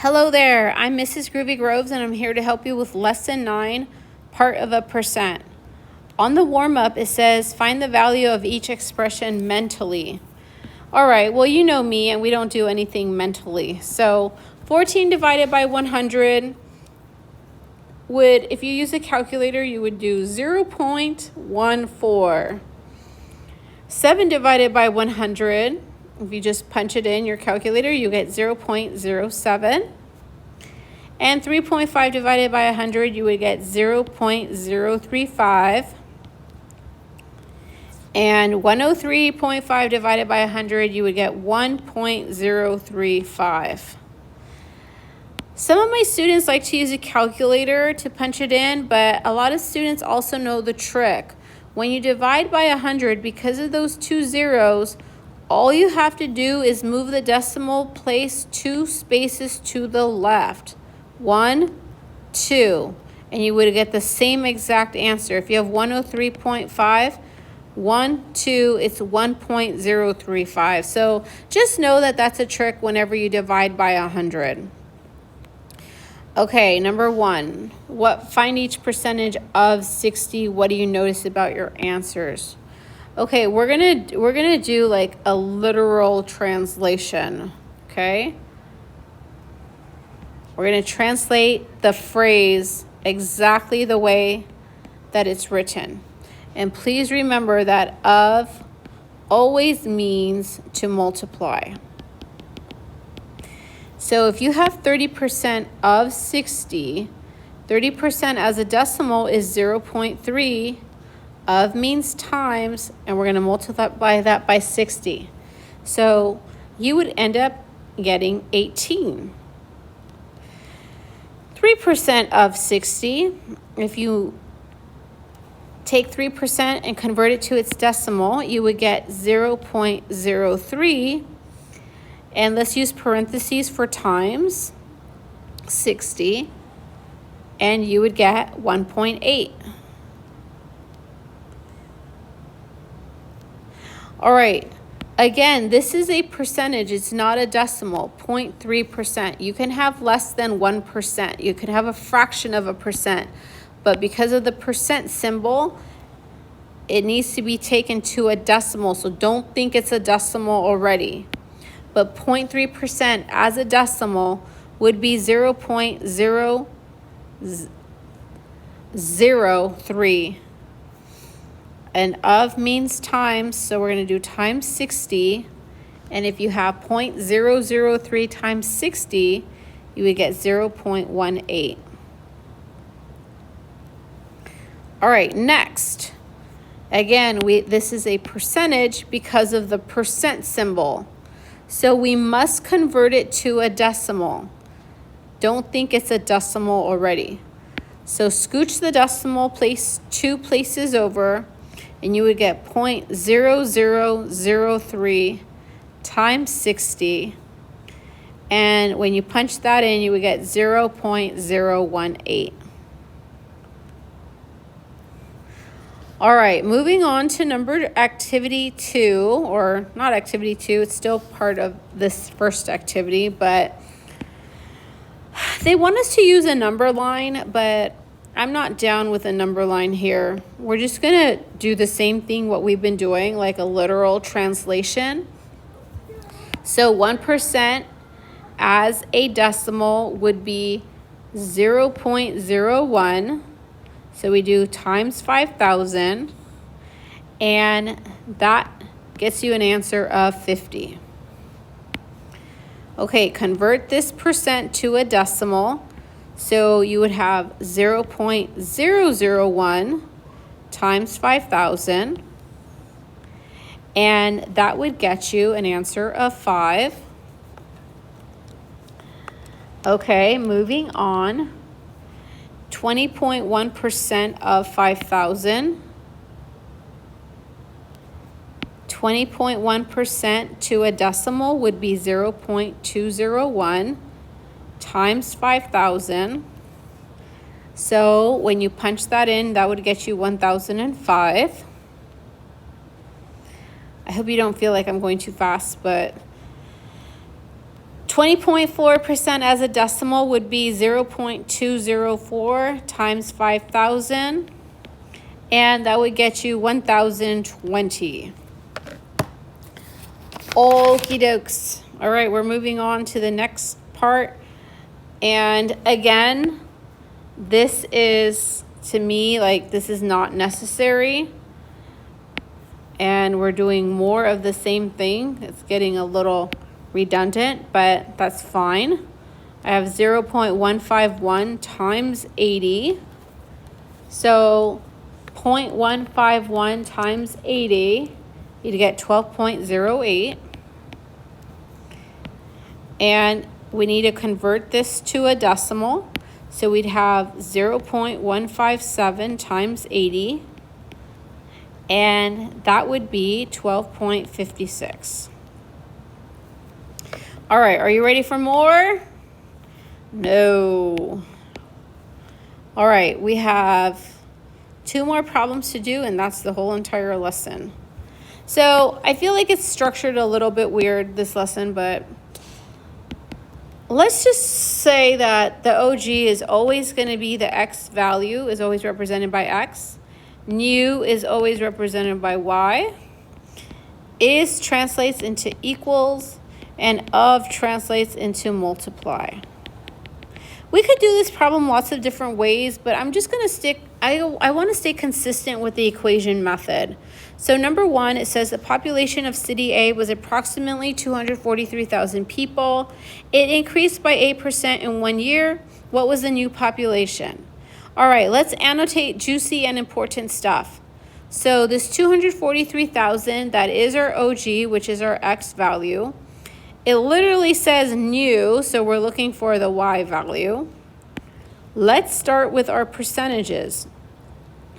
Hello there, I'm Mrs. Groovy Groves and I'm here to help you with Lesson 9, part of a percent. On the warm-up, it says, find the value of each expression mentally. All right, well, you know me and we don't do anything mentally. So 14 divided by 100 would, if you use a calculator, you would do 0.14. 7 divided by 100, if you just punch it in your calculator, you get 0.07. And 3.5 divided by 100, you would get 0.035. And 103.5 divided by 100, you would get 1.035. Some of my students like to use a calculator to punch it in, but a lot of students also know the trick. When you divide by 100, because of those two zeros, all you have to do is move the decimal place 2 spaces to the left. 1, 2, and you would get the same exact answer. If you have 103.5, 1, 2, it's 1.035. So just know that that's a trick whenever you divide by 100. Okay, number 1, find each percentage of 60. What do you notice about your answers? Okay, we're gonna do like a literal translation, okay? We're gonna translate the phrase exactly the way that it's written. And please remember that of always means to multiply. So if you have 30% of 60, 30% as a decimal is 0.3. Of means times, and we're going to multiply that by 60. So you would end up getting 18. 3% of 60, if you take 3% and convert it to its decimal, you would get 0.03. And let's use parentheses for times 60, and you would get 1.8. All right, again, this is a percentage, it's not a decimal, 0.3%. You can have less than 1%. You can have a fraction of a percent, but because of the percent symbol, it needs to be taken to a decimal, so don't think it's a decimal already. But 0.3% as a decimal would be 0.003. And of means times, so we're going to do times 60. And if you have 0.003 times 60, you would get 0.18. All right, next. Again, this is a percentage because of the percent symbol. So we must convert it to a decimal. Don't think it's a decimal already. So scooch the decimal place 2 places over, and you would get 0.0003 times 60. And when you punch that in, you would get 0.018. All right, moving on to number activity 2, or not activity 2, it's still part of this first activity, but they want us to use a number line, but I'm not down with a number line here. We're just gonna do the same thing what we've been doing, like a literal translation. So 1% as a decimal would be 0.01. So we do times 5,000, and that gets you an answer of 50. Okay, convert this percent to a decimal. So you would have 0.001 times 5,000, and that would get you an answer of 5. Okay, moving on. 20.1% of 5,000. 20.1% to a decimal would be 0.201 times 5,000. So when you punch that in, that would get you 1,005. I hope you don't feel like I'm going too fast, but 20.4% as a decimal would be 0.204 times 5,000. And that would get you 1,020. Okie dokes. All right, we're moving on to the next part. And again, this is, to me, like, this is not necessary. And we're doing more of the same thing. It's getting a little redundant, but that's fine. I have 0.151 times 80. So 0.151 times 80, you'd get 12.08. And we need to convert this to a decimal. So we'd have 0.157 times 80. And that would be 12.56. All right, are you ready for more? No. All right, we have 2 more problems to do, and that's the whole entire lesson. So I feel like it's structured a little bit weird, this lesson, but let's just say that the OG is always going to be the X value is always represented by X. Nu is always represented by Y. Is translates into equals, and of translates into multiply. We could do this problem lots of different ways, but I'm just going to stick, I want to stay consistent with the equation method. So number 1, it says the population of city A was approximately 243,000 people. It increased by 8% in 1 year. What was the new population? All right, let's annotate juicy and important stuff. So this 243,000, that is our OG, which is our X value. It literally says new, so we're looking for the Y value. Let's start with our percentages.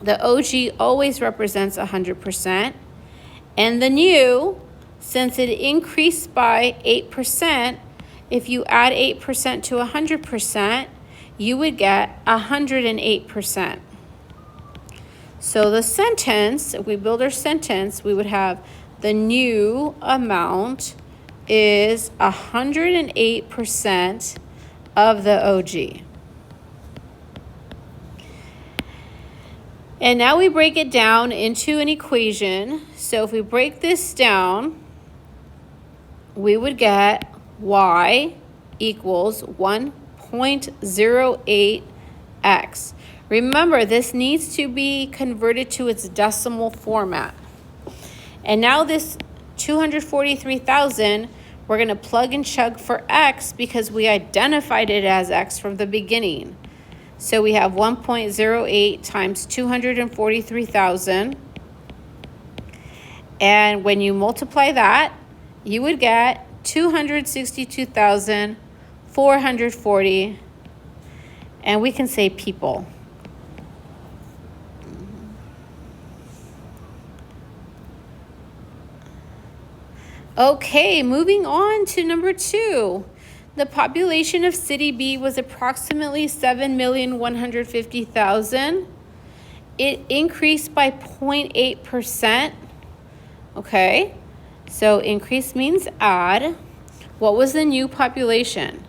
The OG always represents 100%. And the new, since it increased by 8%, if you add 8% to 100%, you would get 108%. So the sentence, if we build our sentence, we would have the new amount is 108% of the OG. And now we break it down into an equation. So if we break this down, we would get Y equals 1.08x. Remember, this needs to be converted to its decimal format. And now this 243,000, we're going to plug and chug for X because we identified it as X from the beginning. So we have 1.08 times 243,000. And when you multiply that, you would get 262,440. And we can say people. Okay, moving on to number 2. The population of city B was approximately 7,150,000. It increased by 0.8%. Okay, so increase means add. What was the new population?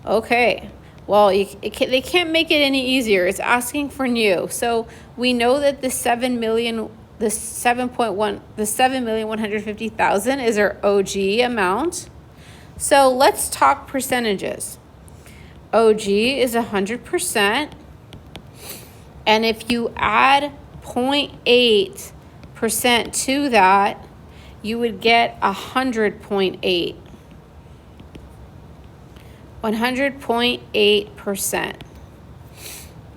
Okay, well, they can't make it any easier. It's asking for new. So we know that the 7,150,000 is our OG amount. So let's talk percentages. OG is 100%. And if you add 0.8% to that, you would get 100.8. 100.8%.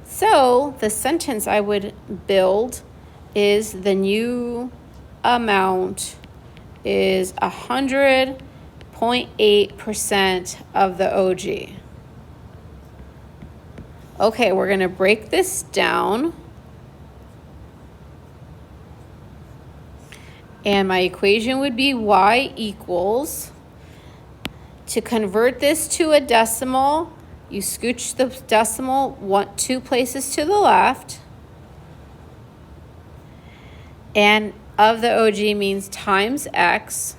So the sentence I would build is the new amount is 100.8% of the OG. Okay, we're going to break this down. And my equation would be Y equals, to convert this to a decimal, you scooch the decimal 2 places to the left. And of the OG means times X.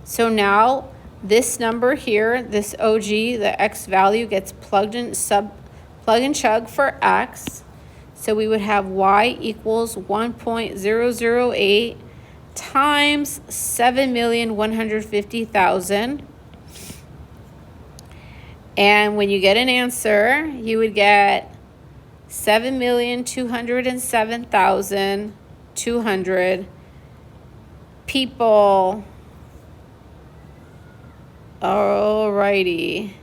So now This number here, this OG, the X value gets plugged in, plug and chug for X. So we would have Y equals 1.008 times 7,150,000. And when you get an answer, you would get 7,207,200 people. Alrighty.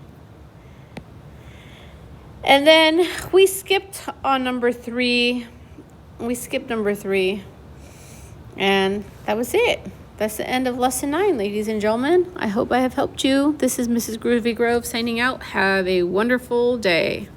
And then we skipped on number 3. We skipped number 3. And that was it. That's the end of lesson 9, ladies and gentlemen. I hope I have helped you. This is Mrs. Groovy Grove signing out. Have a wonderful day.